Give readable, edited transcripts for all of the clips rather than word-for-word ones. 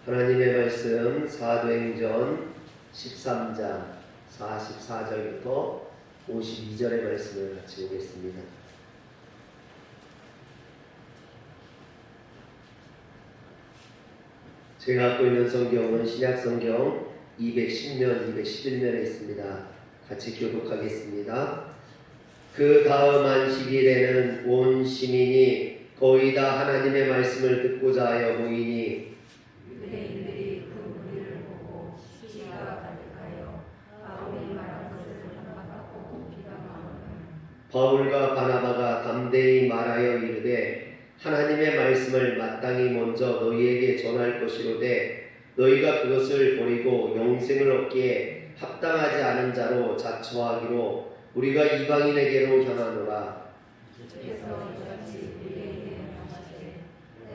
하나님의 말씀 사도행전 13장 44절부터 52절의 말씀을 같이 보겠습니다. 제가 갖고 있는 성경은 신약성경 210면, 211면에 있습니다. 같이 교독하겠습니다. 그 다음 안식일에는 온 시민이 거의 다 하나님의 말씀을 듣고자 하여 모이니 유대인들이 그 무리를 보고 시기가 가득하여 바울이 말한 것을 반박하고 비방하거든. 바울과 바나바가 담대히 말하여 이르되 하나님의 말씀을 마땅히 먼저 너희에게 전할 것이로되 너희가 그것을 버리고 영생을 얻기에 합당하지 않은 자로 자처하기로 우리가 이방인에게로 향하노라. 주께서 이같이 우리에게 명하시되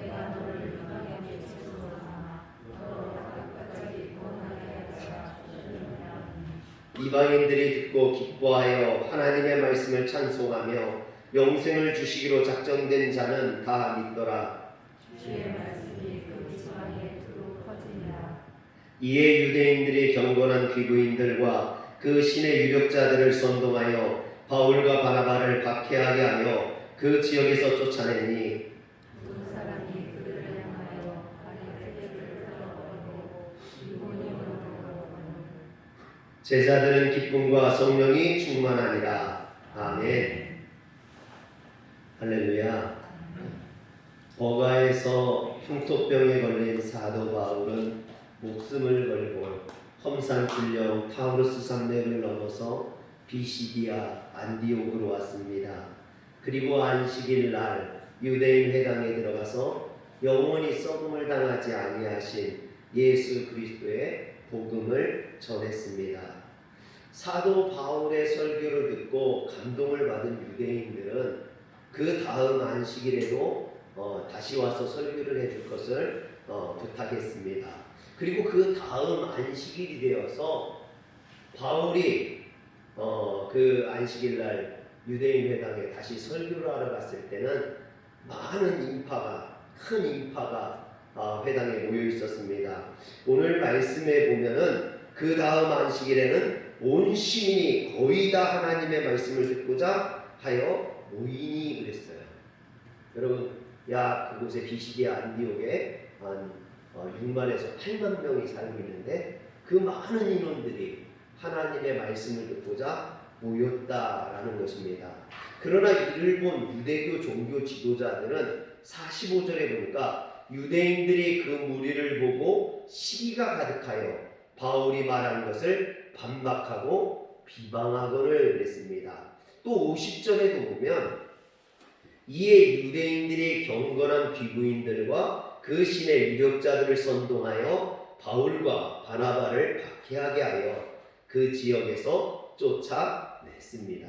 내가 너를 이방인에게 주소서나 너로 바깥까지 구원하게 하리라 하시느니라. 이방인들이 듣고 기뻐하여 하나님의 말씀을 찬송하며 영생을 주시기로 작정된 자는 다 믿더라. 주의 말씀이 그 지방에 두루 퍼지니라. 이에 유대인들이 경건한 귀부인들과 그 신의 유력자들을 선동하여 바울과 바나바를 박해하게 하여 그 지역에서 쫓아내니 두 사람이 그들을 향하여 발에 때를 떨어버리고 이고니온으로 가거든. 제자들은 기쁨과 성령이 충만하니라. 아멘. 할렐루야. 버가에서 흉토병에 걸린 사도 바울은 목숨을 걸고 험산길령 타우르스 산맥을 넘어서 비시디아 안디옥으로 왔습니다. 그리고 안식일 날 유대인 회당에 들어가서 영원히 썩음을 당하지 아니하신 예수 그리스도의 복음을 전했습니다. 사도 바울의 설교를 듣고 감동을 받은 유대인들은 그 다음 안식일에도 다시 와서 설교를 해줄 것을 부탁했습니다. 그리고 그 다음 안식일이 되어서 바울이 그 안식일 날 유대인 회당에 다시 설교를 하러 갔을 때는 큰 인파가 회당에 모여 있었습니다. 오늘 말씀에 보면은 그 다음 안식일에는 온 시민이 거의 다 하나님의 말씀을 듣고자 하여 모이니 그랬어요. 여러분, 그곳에 비시디아 안디옥에 한 6만에서 8만 명이 살고 있는데 그 많은 인원들이 하나님의 말씀을 듣고자 모였다라는 것입니다. 그러나 이를 본 유대교 종교 지도자들은 45절에 보니까 유대인들이 그 무리를 보고 시기가 가득하여 바울이 말한 것을 반박하고 비방하거늘 그랬습니다. 또 50절에도 보면 이에 유대인들이 경건한 귀부인들과 그 신의 유력자들을 선동하여 바울과 바나바를 박해하게 하여 그 지역에서 쫓아냈습니다.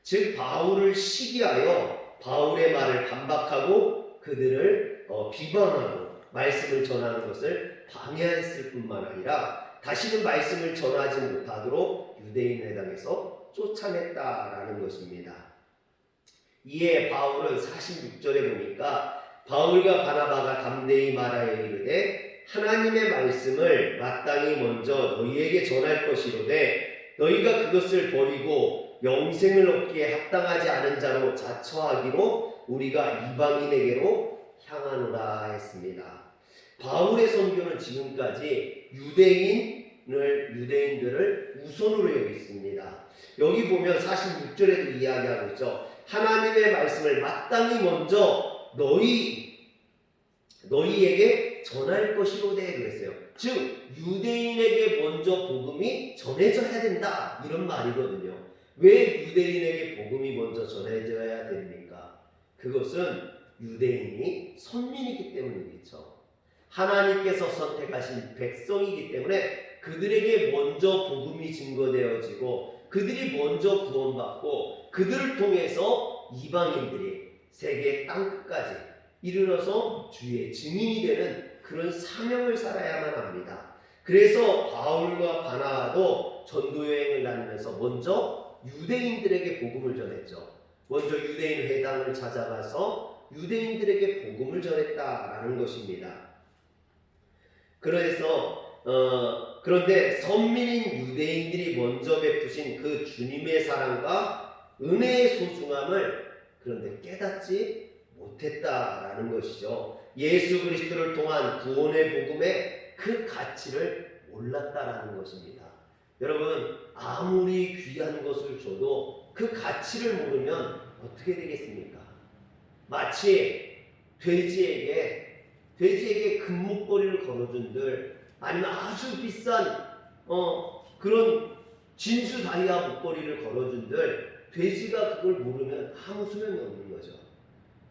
즉 바울을 시기하여 바울의 말을 반박하고 그들을 비방하고 말씀을 전하는 것을 방해했을 뿐만 아니라 다시는 말씀을 전하지 못하도록 유대인 회당에서 쫓아냈다라는 것입니다. 이에 바울은 46절에 보니까 바울과 바나바가 담대히 말하여 이르되 하나님의 말씀을 마땅히 먼저 너희에게 전할 것이로되 너희가 그것을 버리고 영생을 얻기에 합당하지 않은 자로 자처하기로 우리가 이방인에게로 향하노라 했습니다. 바울의 선교는 지금까지 유대인들을 우선으로 여겼습니다. 여기 보면 46절에도 이야기하고 있죠. 하나님의 말씀을 마땅히 먼저 너희에게 전할 것이로되 그랬어요. 즉 유대인에게 먼저 복음이 전해져야 된다 이런 말이거든요. 왜 유대인에게 복음이 먼저 전해져야 됩니까? 그것은 유대인이 선민이기 때문이겠죠. 하나님께서 선택하신 백성이기 때문에 그들에게 먼저 복음이 증거되어지고 그들이 먼저 구원받고 그들을 통해서 이방인들이 세계 땅끝까지 이르러서 주의 증인이 되는 그런 사명을 살아야만 합니다. 그래서 바울과 바나바도 전도여행을 다니면서 먼저 유대인들에게 복음을 전했죠. 먼저 유대인 회당을 찾아가서 유대인들에게 복음을 전했다라는 것입니다. 그런데 선민인 유대인들이 먼저 베푸신 그 주님의 사랑과 은혜의 소중함을 그런데 깨닫지 못했다라는 것이죠. 예수 그리스도를 통한 구원의 복음의 그 가치를 몰랐다라는 것입니다. 여러분, 아무리 귀한 것을 줘도 그 가치를 모르면 어떻게 되겠습니까? 마치 돼지에게 금목걸이를 걸어준들, 아니면 아주 비싼 그런 진주 다이아 목걸이를 걸어준들, 돼지가 그걸 모르면 아무 소용이 없는 거죠.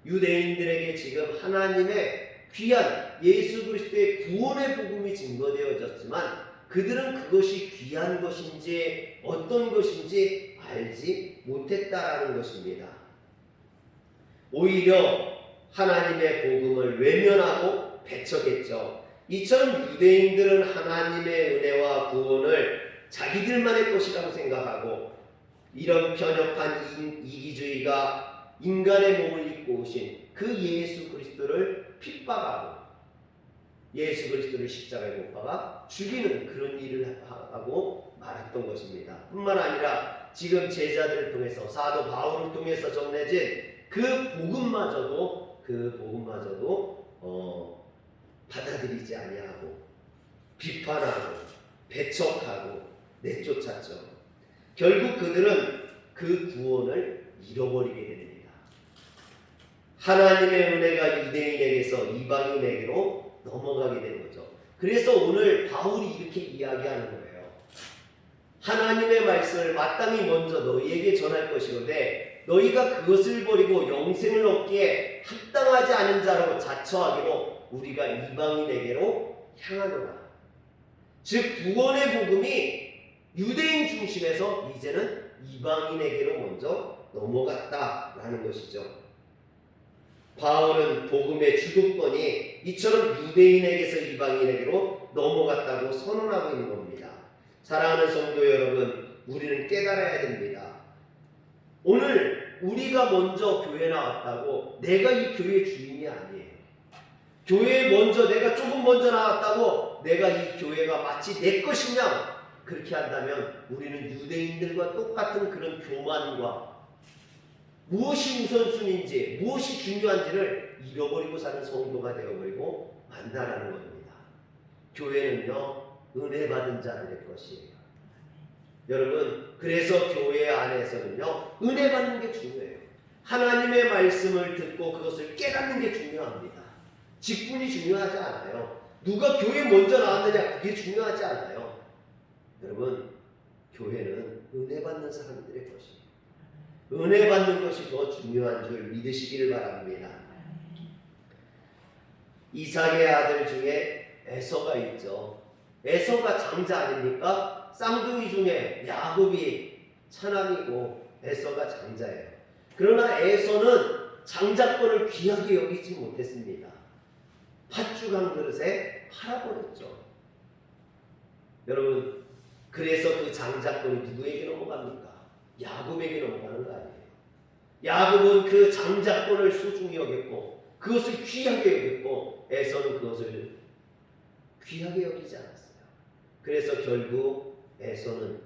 유대인들에게 지금 하나님의 귀한 예수 그리스도의 구원의 복음이 증거되어졌지만 그들은 그것이 귀한 것인지 어떤 것인지 알지 못했다라는 것입니다. 오히려 하나님의 복음을 외면하고 배척했죠. 이처럼 유대인들은 하나님의 은혜와 구원을 자기들만의 것이라고 생각하고, 이런 편협한 이기주의가 인간의 몸을 입고 오신 그 예수 그리스도를 핍박하고 예수 그리스도를 십자가에 못 박아 죽이는 그런 일을 하고 말았던 것입니다. 뿐만 아니라 지금 제자들을 통해서, 사도 바울을 통해서 전해진 그 복음마저도 받아들이지 아니하고 비판하고 배척하고 내쫓았죠. 결국 그들은 그 구원을 잃어버리게 됩니다. 하나님의 은혜가 유대인에게서 이방인에게로 넘어가게 된 거죠. 그래서 오늘 바울이 이렇게 이야기하는 거예요. 하나님의 말씀을 마땅히 먼저 너희에게 전할 것이로되 너희가 그것을 버리고 영생을 얻기에 합당하지 않은 자로 자처하기로 우리가 이방인에게로 향하노라. 즉 구원의 복음이 유대인 중심에서 이제는 이방인에게로 먼저 넘어갔다라는 것이죠. 바울은 복음의 주도권이 이처럼 유대인에게서 이방인에게로 넘어갔다고 선언하고 있는 겁니다. 사랑하는 성도 여러분, 우리는 깨달아야 됩니다. 오늘 우리가 먼저 교회 나왔다고 내가 이 교회의 주인이 아니에요. 교회에 내가 조금 먼저 나왔다고 내가 이 교회가 마치 내 것이냐, 그렇게 한다면 우리는 유대인들과 똑같은 그런 교만과 무엇이 우선순위인지 무엇이 중요한지를 잃어버리고 사는 성도가 되어버리고 만다라는 겁니다. 교회는요, 은혜 받은 자들의 것이에요. 여러분, 그래서 교회 안에서는요, 은혜 받는 게 중요해요. 하나님의 말씀을 듣고 그것을 깨닫는 게 중요합니다. 직분이 중요하지 않아요. 누가 교회에 먼저 나왔느냐, 그게 중요하지 않아요. 여러분, 교회는 은혜 받는 사람들의 것이에요. 은혜 받는 것이 더 중요한 줄 믿으시기를 바랍니다. 이삭의 아들 중에 에서가 있죠. 에서가 장자 아닙니까? 쌍둥이 중에 야곱이 차남이고 에서가 장자예요. 그러나 에서는 장자권을 귀하게 여기지 못했습니다. 팥죽 한 그릇에 팔아버렸죠. 여러분, 그래서 그 장자권이 누구에게 넘어갑니까? 야곱에게 넘어가는 거 아니에요. 야곱은 그 장자권을 소중히 여겼고 그것을 귀하게 여겼고 에서는 그것을 귀하게 여기지 않았어요. 그래서 결국 에서는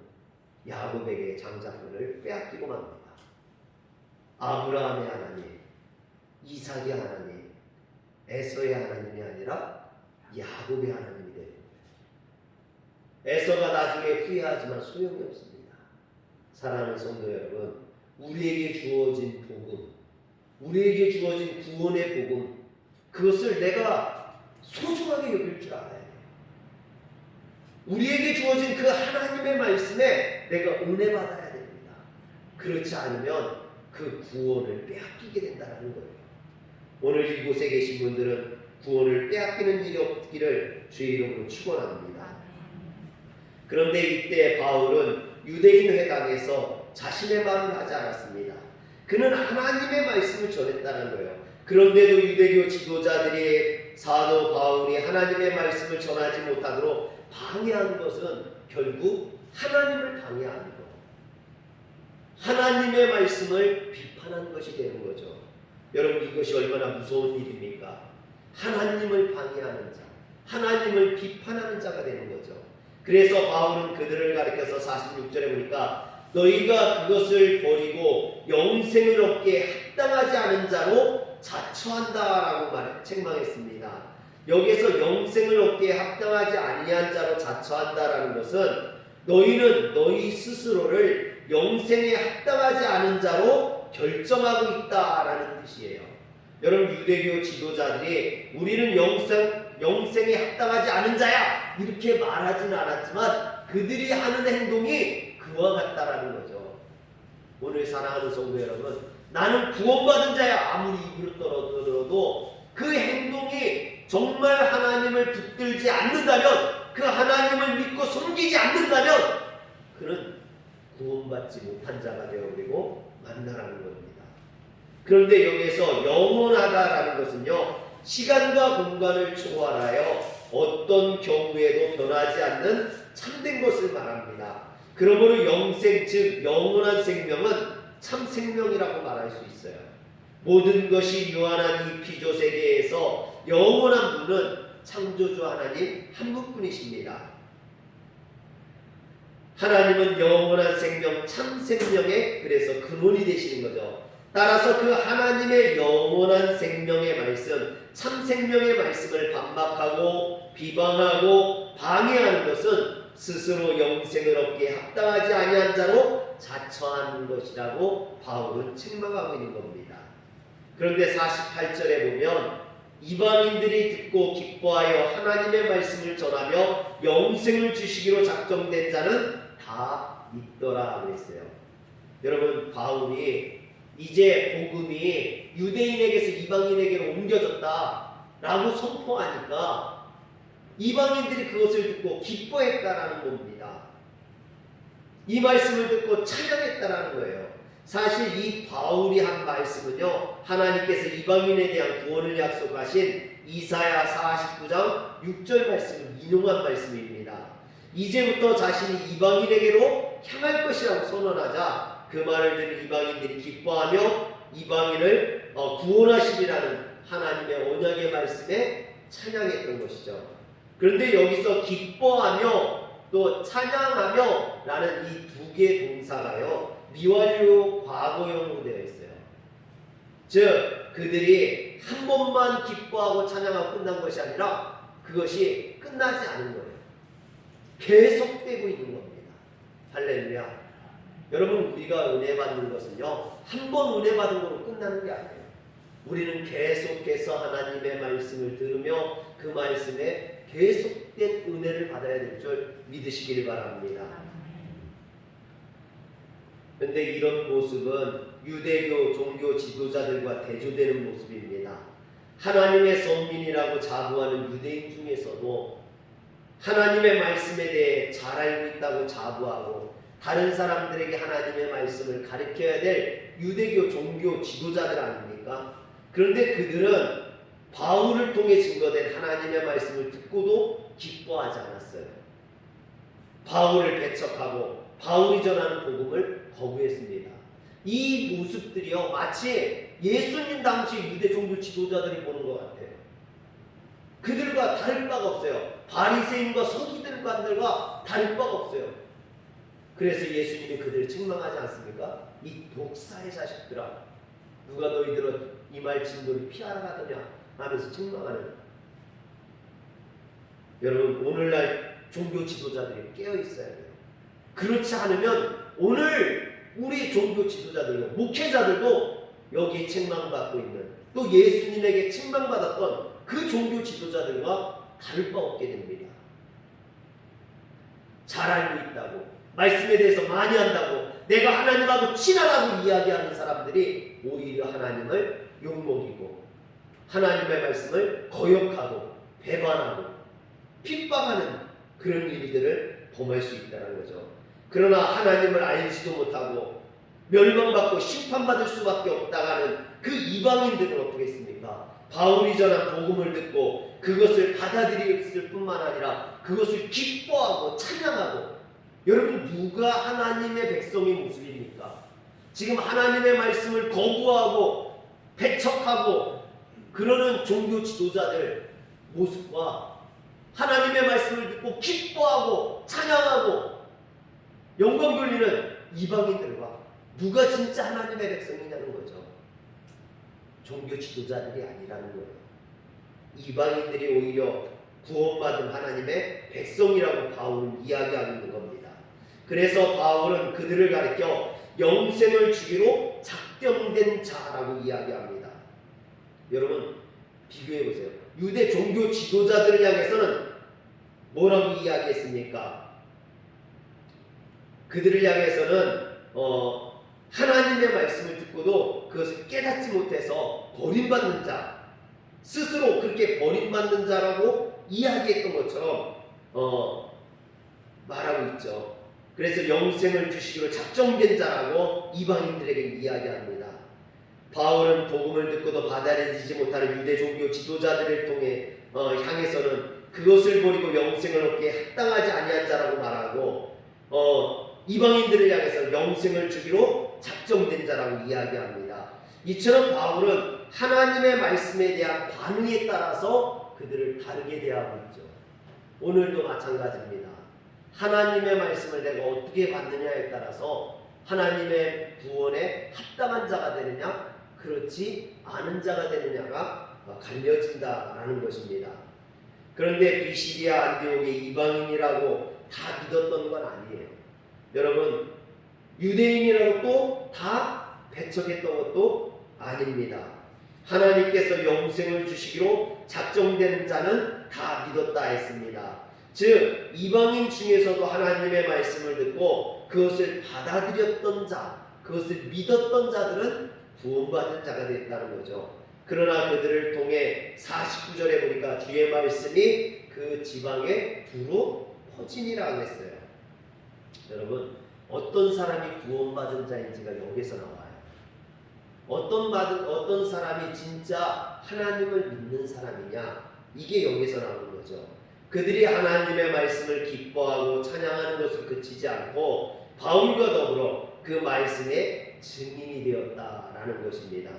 야곱에게 장자권을 빼앗기고 맙니다. 아브라함의 하나님, 이삭의 하나님, 에서의 하나님이 아니라 야곱의 하나님이 됩니다. 에서가 나중에 후회하지만 소용이 없습니다. 사랑하는 성도 여러분, 우리에게 주어진 복음, 우리에게 주어진 구원의 복음, 그것을 내가 소중하게 여길 줄 알아야 돼요. 우리에게 주어진 그 하나님의 말씀에 내가 은혜 받아야 됩니다. 그렇지 않으면 그 구원을 빼앗기게 된다는 거예요. 오늘 이곳에 계신 분들은 구원을 빼앗기는 일이 없기를 주의 이름으로 축원합니다. 그런데 이때 바울은 유대인 회당에서 자신의 말을 하지 않았습니다. 그는 하나님의 말씀을 전했다는 거예요. 그런데도 유대교 지도자들이 사도 바울이 하나님의 말씀을 전하지 못하도록 방해한 것은 결국 하나님을 방해하는 것, 하나님의 말씀을 비판한 것이 되는 거죠. 여러분, 이것이 얼마나 무서운 일입니까? 하나님을 방해하는 자, 하나님을 비판하는 자가 되는 거죠. 그래서 바울은 그들을 가리켜서 46절에 보니까 너희가 그것을 버리고 영생을 얻기에 합당하지 않은 자로 자처한다라고 책망했습니다. 여기서 영생을 얻기에 합당하지 아니한 자로 자처한다라는 것은 너희는 너희 스스로를 영생에 합당하지 않은 자로 결정하고 있다라는 뜻이에요. 여러분, 유대교 지도자들이 우리는 영생에 합당하지 않은 자야 이렇게 말하지는 않았지만 그들이 하는 행동이 그와 같다라는 거죠. 오늘 사랑하는 성도 여러분, 나는 구원받은 자야 아무리 입으로 떨어들어도 그 행동이 정말 하나님을 붙들지 않는다면, 그 하나님을 믿고 섬기지 않는다면 그는 구원받지 못한 자가 되어버리고 만나라는 겁니다. 그런데 여기에서 영원하다라는 것은요, 시간과 공간을 초월하여 어떤 경우에도 변하지 않는 참된 것을 말합니다. 그러므로 영생, 즉 영원한 생명은 참 생명이라고 말할 수 있어요. 모든 것이 유한한 이 피조 세계에서 영원한 분은 창조주 하나님 한 분뿐이십니다. 하나님은 영원한 생명, 참 생명의 그래서 근원이 되시는 거죠. 따라서 그 하나님의 영원한 생명의 말씀, 참 생명의 말씀을 반박하고 비방하고 방해하는 것은 스스로 영생을 얻기에 합당하지 아니한 자로 자처하는 것이라고 바울은 책망하고 있는 겁니다. 그런데 48절에 보면 이방인들이 듣고 기뻐하여 하나님의 말씀을 전하며 영생을 주시기로 작정된 자는 다 믿더라 그랬어요. 여러분, 바울이 이제 복음이 유대인에게서 이방인에게로 옮겨졌다라고 선포하니까 이방인들이 그것을 듣고 기뻐했다라는 겁니다. 이 말씀을 듣고 찬양했다라는 거예요. 사실 이 바울이 한 말씀은요, 하나님께서 이방인에 대한 구원을 약속하신 이사야 49장 6절 말씀을 인용한 말씀입니다. 이제부터 자신이 이방인에게로 향할 것이라고 선언하자 그 말을 들은 이방인들이 기뻐하며 이방인을 구원하시리라는 하나님의 언약의 말씀에 찬양했던 것이죠. 그런데 여기서 기뻐하며 또 찬양하며 라는 이 두 개의 동사가요, 미완료 과거형으로 되어 있어요. 즉 그들이 한 번만 기뻐하고 찬양하고 끝난 것이 아니라 그것이 끝나지 않은 거예요. 계속되고 있는 겁니다. 할렐루야. 여러분, 우리가 은혜 받는 것은요, 한 번 은혜 받은 거로 끝나는 게 아니에요. 우리는 계속해서 하나님의 말씀을 들으며 그 말씀에 계속된 은혜를 받아야 될 줄 믿으시길 바랍니다. 그런데 이런 모습은 유대교 종교 지도자들과 대조되는 모습입니다. 하나님의 선민이라고 자부하는 유대인 중에서도 하나님의 말씀에 대해 잘 알고 있다고 자부하고 다른 사람들에게 하나님의 말씀을 가르쳐야 될 유대교 종교 지도자들 아닙니까? 그런데 그들은 바울을 통해 증거된 하나님의 말씀을 듣고도 기뻐하지 않았어요. 바울을 배척하고 바울이 전하는 복음을 거부했습니다. 이 모습들이요, 마치 예수님 당시 유대 종교 지도자들이 보는 것 같아요. 그들과 다를 바가 없어요. 바리새인과 서기관들과 다를 바가 없어요. 그래서 예수님이 그들을 책망하지 않습니까? 이 독사의 자식들아, 누가 너희들은 이 말 진도를 피하러 가더냐 하면서 책망하는. 여러분, 오늘날 종교 지도자들이 깨어 있어야 돼요. 그렇지 않으면 오늘 우리 종교 지도자들도 목회자들도 여기 책망받고 있는, 또 예수님에게 책망받았던 그 종교 지도자들과 다를 바 없게 됩니다. 잘 알고 있다고, 말씀에 대해서 많이 한다고, 내가 하나님하고 친하다고 이야기하는 사람들이 오히려 하나님을 욕먹이고 하나님의 말씀을 거역하고 배반하고 핍박하는 그런 일들을 범할 수 있다는 거죠. 그러나 하나님을 알지도 못하고 멸망받고 심판받을 수밖에 없다가는 그 이방인들은 어떻게 했습니까? 바울이 전한 복음을 듣고 그것을 받아들였을 뿐만 아니라 그것을 기뻐하고 찬양하고. 여러분, 누가 하나님의 백성의 모습입니까? 지금 하나님의 말씀을 거부하고 배척하고 그러는 종교 지도자들 모습과 하나님의 말씀을 듣고 기뻐하고 찬양하고 영광 돌리는 이방인들과 누가 진짜 하나님의 백성이냐는 거죠. 종교 지도자들이 아니라는 거예요. 이방인들이 오히려 구원받은 하나님의 백성이라고 바울은 이야기하고 있는 겁니다. 그래서 바울은 그들을 가리켜 영생을 주기로 작정된 자라고 이야기합니다. 여러분 비교해 보세요. 유대 종교 지도자들을 향해서는 뭐라고 이야기했습니까? 그들을 향해서는 하나님의 말씀을 듣고도 그것을 깨닫지 못해서 버림받는 자, 스스로 그렇게 버림받는 자라고 이야기했던 것처럼 말하고 있죠. 그래서 영생을 주시기로 작정된 자라고 이방인들에게 이야기합니다. 바울은 복음을 듣고도 받아들이지 못하는 유대 종교 지도자들을 통해 향해서는 그것을 버리고 영생을 얻기에 합당하지 아니한 자라고 말하고 이방인들을 향해서 영생을 주기로 작정된 자라고 이야기합니다. 이처럼 바울은 하나님의 말씀에 대한 반응에 따라서 그들을 다르게 대하고 있죠. 오늘도 마찬가지입니다. 하나님의 말씀을 내가 어떻게 받느냐에 따라서 하나님의 구원에 합당한 자가 되느냐, 그렇지 않은 자가 되느냐가 갈려진다라는 것입니다. 그런데 비시디아 안디옥의 이방인이라고 다 믿었던 건 아니에요. 여러분, 유대인이라고 또 다 배척했던 것도 아닙니다. 하나님께서 영생을 주시기로 작정되는 자는 다 믿었다 했습니다. 즉 이방인 중에서도 하나님의 말씀을 듣고 그것을 받아들였던 자, 그것을 믿었던 자들은 구원받은 자가 됐다는 거죠. 그러나 그들을 통해 49절에 보니까 주의 말씀이 그 지방에 두루 퍼지니라고 했어요. 여러분, 어떤 사람이 구원받은 자인지가 여기서 나와요. 어떤 사람이 진짜 하나님을 믿는 사람이냐, 이게 여기서 나오는 거죠. 그들이 하나님의 말씀을 기뻐하고 찬양하는 것을 그치지 않고 바울과 더불어 그 말씀의 증인이 되었다라는 것입니다.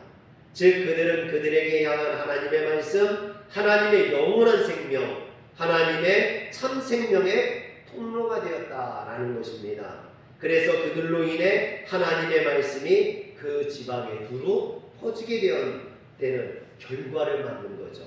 즉 그들은 그들에게 향한 하나님의 말씀, 하나님의 영원한 생명, 하나님의 참 생명의 통로가 되었다라는 것입니다. 그래서 그들로 인해 하나님의 말씀이 그 지방에 두루 퍼지게 되는 결과를 만든 거죠.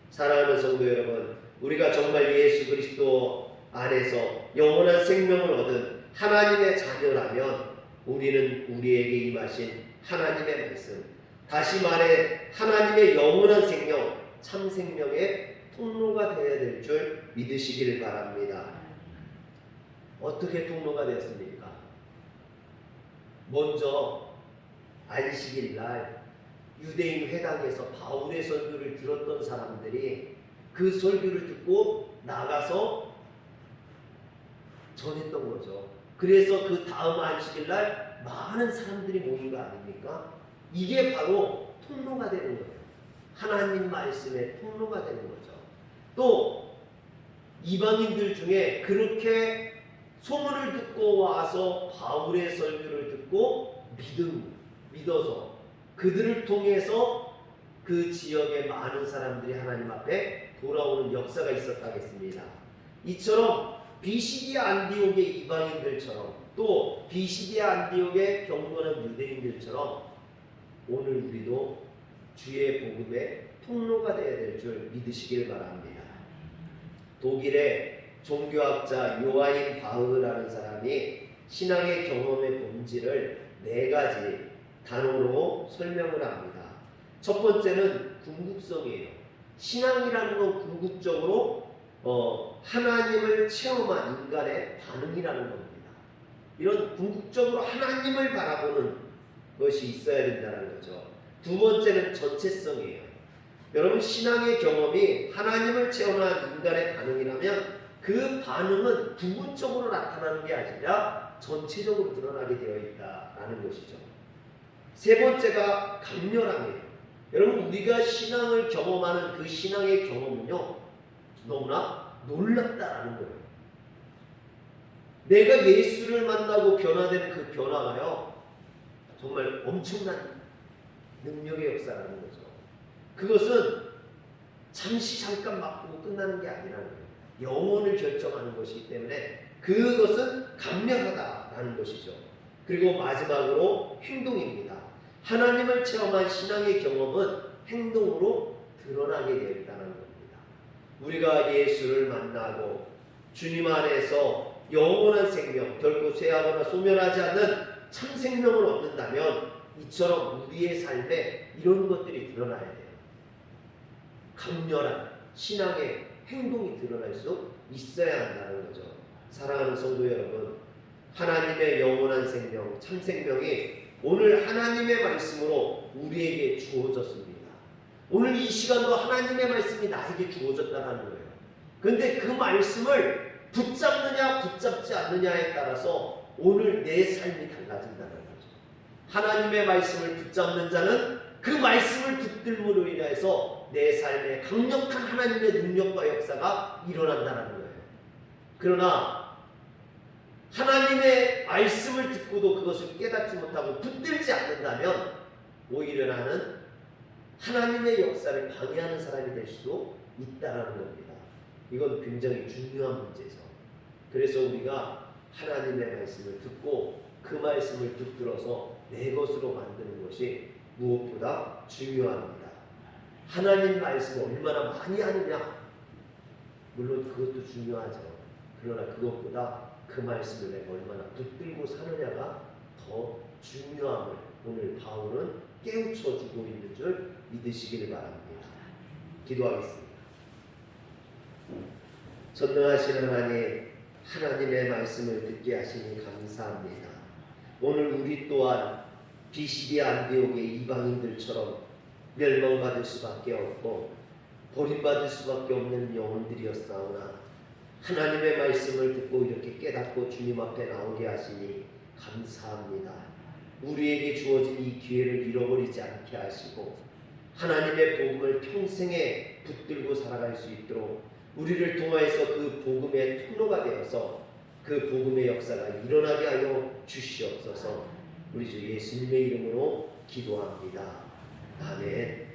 사랑하는 성도 여러분, 우리가 정말 예수 그리스도 안에서 영원한 생명을 얻은 하나님의 자녀라면 우리는 우리에게 임하신 하나님의 말씀, 다시 말해 하나님의 영원한 생명, 참 생명의 통로가 되어야 될 줄 믿으시기를 바랍니다. 어떻게 통로가 되었습니까? 먼저 안식일 날 유대인 회당에서 바울의 설교를 들었던 사람들이 그 설교를 듣고 나가서 전했던 거죠. 그래서 그 다음 안식일 날 많은 사람들이 모인 거 아닙니까? 이게 바로 통로가 되는 거예요. 하나님 말씀의 통로가 되는 거죠. 또 이방인들 중에 그렇게 소문을 듣고 와서 바울의 설교를 듣고 믿어서 그들을 통해서 그 지역의 많은 사람들이 하나님 앞에 돌아오는 역사가 있었다겠습니다. 이처럼 비시디아 안디옥의 이방인들처럼 또 비시디아 안디옥의 경건한 유대인들처럼 오늘 우리도 주의 복음의 통로가 되어야 될 줄 믿으시길 바랍니다. 독일의 종교학자 요하임 바흐라는 사람이 신앙의 경험의 본질을 4가지 단어로 설명을 합니다. 첫 번째는 궁극성이에요. 신앙이라는 건 궁극적으로 하나님을 체험한 인간의 반응이라는 겁니다. 이런 궁극적으로 하나님을 바라보는 것이 있어야 된다는 거죠. 두 번째는 전체성이에요. 여러분, 신앙의 경험이 하나님을 체험한 인간의 반응이라면 그 반응은 부분적으로 나타나는 게 아니라 전체적으로 드러나게 되어 있다라는 것이죠. 세 번째가 강렬함이에요. 여러분, 우리가 신앙을 경험하는 그 신앙의 경험은요, 너무나 놀랍다라는 거예요. 내가 예수를 만나고 변화된 그 변화가요, 정말 엄청난 능력의 역사라는 거죠. 그것은 잠깐 맛보고 끝나는 게 아니라는 거예요. 영혼을 결정하는 것이기 때문에 그것은 강렬하다라는 것이죠. 그리고 마지막으로 행동입니다. 하나님을 체험한 신앙의 경험은 행동으로 드러나게 된다는 겁니다. 우리가 예수를 만나고 주님 안에서 영원한 생명, 결코 쇠하거나 소멸하지 않는 참 생명을 얻는다면 이처럼 우리의 삶에 이런 것들이 드러나야 돼요. 강렬한 신앙의 행동이 드러날 수 있어야 한다는 거죠. 사랑하는 성도 여러분, 하나님의 영원한 생명, 참 생명이 오늘 하나님의 말씀으로 우리에게 주어졌습니다. 오늘 이 시간도 하나님의 말씀이 나에게 주어졌다는 거예요. 근데 그 말씀을 붙잡느냐 붙잡지 않느냐에 따라서 오늘 내 삶이 달라진다는 거죠. 하나님의 말씀을 붙잡는 자는 그 말씀을 붙들므로 인해서 내 삶에 강력한 하나님의 능력과 역사가 일어난다는 거예요. 그러나 하나님의 말씀을 듣고도 그것을 깨닫지 못하고 붙들지 않는다면 오히려 나는 하나님의 역사를 방해하는 사람이 될 수도 있다는 겁니다. 이건 굉장히 중요한 문제죠. 그래서 우리가 하나님의 말씀을 듣고 그 말씀을 붙들어서 내 것으로 만드는 것이 무엇보다 중요합니다. 하나님 말씀을 얼마나 많이 하느냐, 물론 그것도 중요하죠. 그러나 그것보다 그 말씀을 내가 얼마나 붙들고 사느냐가 더 중요함을 오늘 바울은 깨우쳐주고 있는 줄 믿으시길 바랍니다. 기도하겠습니다. 전능하신 하나님, 하나님의 말씀을 듣게 하시니 감사합니다. 오늘 우리 또한 비시디아 안디옥의 이방인들처럼 멸망받을 수밖에 없고 버림받을 수밖에 없는 영혼들이었사오나 하나님의 말씀을 듣고 이렇게 깨닫고 주님 앞에 나오게 하시니 감사합니다. 우리에게 주어진 이 기회를 잃어버리지 않게 하시고 하나님의 복음을 평생에 붙들고 살아갈 수 있도록 우리를 통하여서 그 복음의 통로가 되어서 그 복음의 역사가 일어나게 하여 주시옵소서. 우리 주 예수님의 이름으로 기도합니다. 아멘.